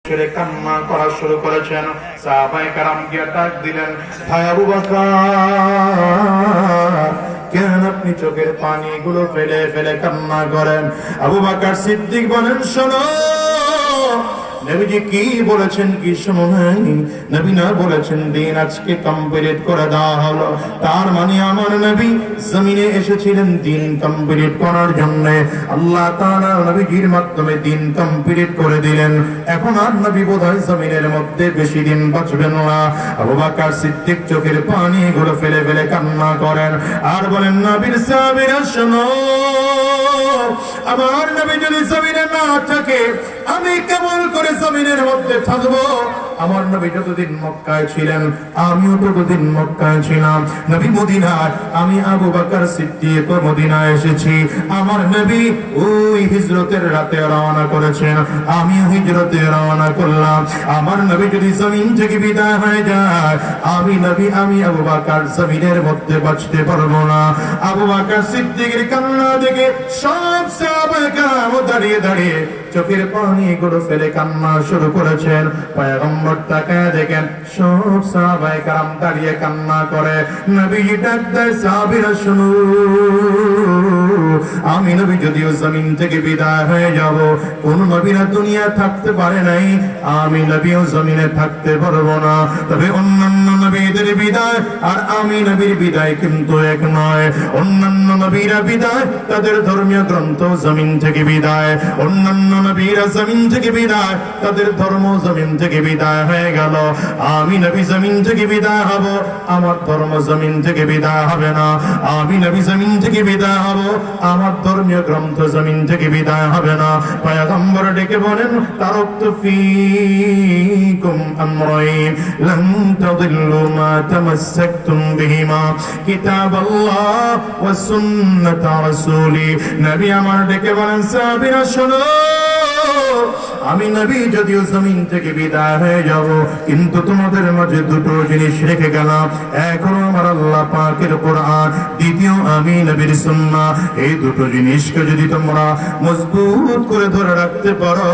ছেড়ে কান্না করা শুরু করেছেন। সাহাবায়ে কেরাম গিয়ে ডাক দিলেন, ভাই আবু বকর, কেন আপনি চোখের পানিগুলো ফেলে ফেলে কান্না করেন? আবু বকর সিদ্দিক বলেন, শোনো, নবীজি কি বলেছেন কি শোনো নাই? নবী না বলেছেন দিন আজকে কমপ্লিট করে দেওয়া হলো। তার মানে আমার নবী জমিনে এসেছিলেন দিন কমপ্লিট করার জন্য। আল্লাহ তাআলা নবীজির মাধ্যমে দিন কমপ্লিট করে দিলেন। এখন আর নবী বোধহয় জমিনের মধ্যে বেশি দিন বাঁচবেন না। আবু বকর সিদ্দিক চোখের পানিগুলো ফেলে ফেলে কান্না করেন আর বলেন, নবীর সাহাবীরা শোনো, আমার নবী যদি জমিনে না থাকে আমি কেমন করে জমিনের মধ্যে থাকবো? আমার নবী যতদিন মক্কায় ছিলেন আমিও ততদিন মক্কায় ছিলাম। নবী মদিনায়, আমি আবু বকর সিদ্দিক মদিনায় এসেছি। আমার নবী ওই হিজরতের রাতে রওনা করেছেন, আমিও হিজরতে রওনা করলাম। আমার নবী যদি জমিন থেকে বিদায় হয়ে যায় আমি আবু বকর জমিনের মধ্যে বাঁচতে পারবো না। আবু বকর সিদ্দিকের কান্না দেখে সব সাহাবায়ে কেরাম দাঁড়িয়ে দাঁড়িয়ে চোখের পানিগুলো ফেলে কান্না শুরু করেছেন। পয়গম্বর তাকায় দেখেন সব সাহাবায়ে কেরাম দাঁড়িয়ে কান্না করে। নবীজি ডাক দেয়, সাহাবীরা শুনো, আমি নবী যদিও জমিন থেকে বিদায় হয়ে যাব, কোন নবীরা দুনিয়া থাকতে পারে নাই, আমি নবীও জমিনে থাকতে পারবো না। তবে অন্যান্য নবীদের বিদায় আর আমি নবীর বিদায় কিন্তু এক নয়। অন্যান্য নবীরা বিদায়, তাদের ধর্মীয় গ্রন্থ জমিন থেকে বিদায়। অন্যান্য নবীরা জমিন থেকে বিদায়, তাদের ধর্ম জমিন থেকে বিদায় হয়ে গেল। আমি নবী জমিন থেকে বিদায় হব, আমার ধর্ম জমিন থেকে বিদায় হবে না। আমি নবী জমিন থেকে বিদায় হব, আমার ধর্মীয় গ্রন্থ জমিন থেকে বিদায় হবে না। পয়গম্বর ডেকে বলেন, তারাকতু ফীকুম আমরাইন লান তাদিল্লু মা তামাসসাকতুম বিহিমা কিতাবাল্লাহ ওয়া সুন্নাত রাসূলি। নবী আমার ডেকে বলেন, সাহাবীরা শোনো, আমি নবী যদিও জমিন থেকে বিদায় হয়ে যাব, কিন্তু তোমাদের মাঝে দুটো জিনিস রেখে গেলাম। এক হলো আমার আল্লাহ পাকের কোরআন, দ্বিতীয় আমি নবীর সুন্নাহ। এই দুটো জিনিসকে যদি তোমরা মজবুত করে ধরে রাখতে পারো,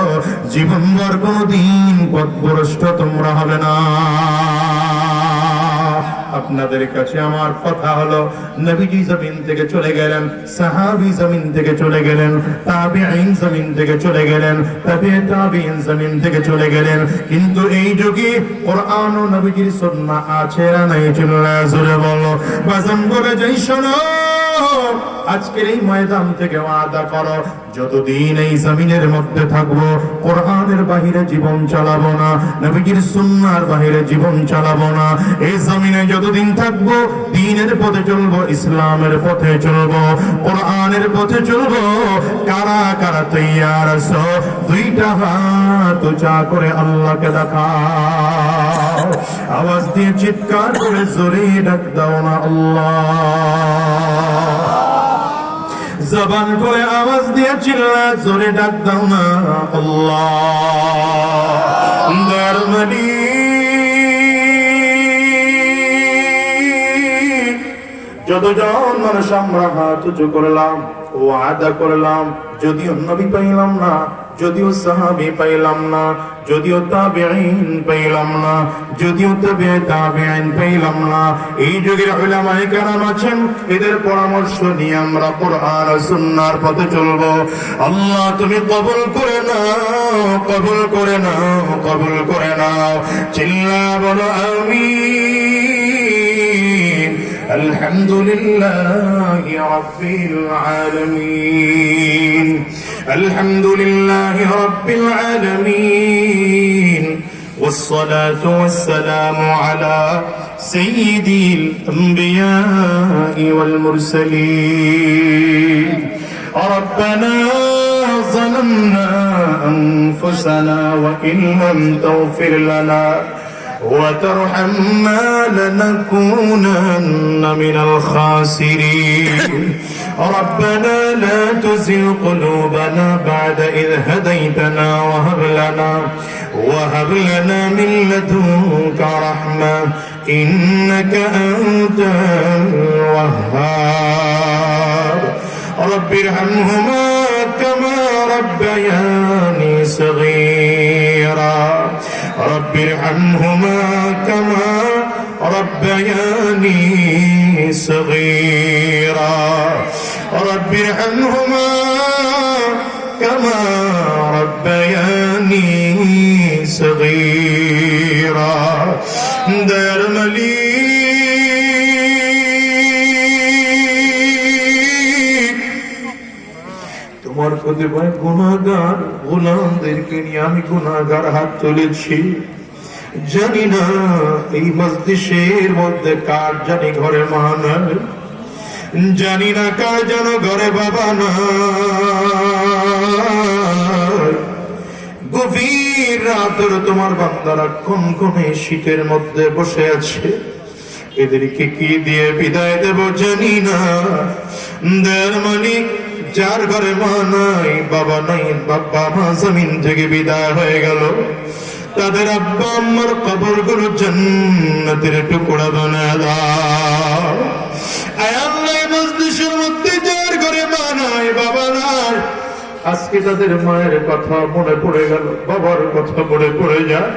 জীবনভর কোনোদিন পথভ্রষ্ট তোমরা হবে না। আপনাদের কাছে আমার কথা হলো, নবীজি জমিন থেকে চলে গেলেন, সাহাবী জমিন থেকে চলে গেলেন, তাবিঈন জমিন থেকে চলে গেলেন, তাবিঈন জমিন থেকে চলে গেলেন, কিন্তু এই যুগে কোরআন ও নবীজির সুন্নাহ আছে না নাই? চিল্লা জোরে বলো। বাজান বলে যাই, শোনো, আজকের এই ময়দান থেকে ওয়াদা করো, যতদিন এই জমিনের মধ্যে থাকবো কোরআনের বাহিরে জীবন চালাবো না, নবীজির সুন্নাহর বাহিরে জীবন চালাবো না। এই জমিনে যতদিন থাকবো দ্বীনের পথে চলবো, ইসলামের পথে চলবো, কোরআনের পথে চলবো। কারা কারা তৈয়ার আছো? দুইটা হাত উঁচা করে আল্লাহকে দেখাও, আওয়াজ দিয়ে চিৎকার করে জোরে ডাক দাও না আল্লাহ। জবান করে আওয়াজ দিয়ে চিল্লা জোরে ডাক দাও না আল্লাহ। দরমানি যতজন মানুষ আমরা হাত উঁচু করলাম, ওয়াদা করলাম, যদিও নবী পাইলাম না, যদিও সাহাবী পাইলাম না, যদিও তাবিঈন পাইলাম না, যদিও তাবিঈন পাইলাম না, এই যুগের উলামায়ে কেরাম আছেন, এদের পরামর্শ নিয়ে আমরা কোরআন ও সুন্নাহর পথে চলবো। আল্লাহ তুমি কবুল করে নাও, কবুল করে নাও, কবুল করে নাও। চিল্লা বলো আমিন। আলহামদুলিল্লাহি রাব্বিল আলামিন, আলহামদুলিল্লাহি রাব্বিল আলামিন, والصلاة والسلام على سيد الأنبياء والمرسلين. ربنا ظلمنا أنفسنا وإن لم تغفر لنا وترحمنا لنكونن من الخاسرين. ربنا لا تزغ قلوبنا بعد إذ هديتنا وهب لنا من لدنك رحمة إنك أنت الوهاب. رب ارحمهما كما ربياني صغيرا. রব্বির আনহুমা কামা রব্বায়ানি সগীরা রব্বির আনহুমা কামা রব্বায়ানি সগীরা দয়ার মালিক তোমার প্রতিভায় গুনাহগার গোলামদেরকে নিয়ে আমি গুনাহগার হাত তুলেছি জানি না এই মজলিসের মধ্যে কার জানি ঘরে মা নাই জানি না কার যেন ঘরে বাবা নাই গভীর রাতের তোমার বান্দারা কোন শীতের মধ্যে বসে আছে এদেরকে কি দিয়ে বিদায় দেব জানি না দয়ার মালিক যার ঘরে মা নাই বাবা নাই বাবা মা জমিন থেকে বিদায় হয়ে গেল তাদের আব্বা আম্মার কবরগুলো জান্নাতের টুকরা বানায় দাও আয় আল্লাহ মজলিসের মধ্যে যার ঘরে মা নাই বাবা নাই আজকে তাদের মায়ের কথা মনে পড়ে গেল বাবার কথা মনে পড়ে যায়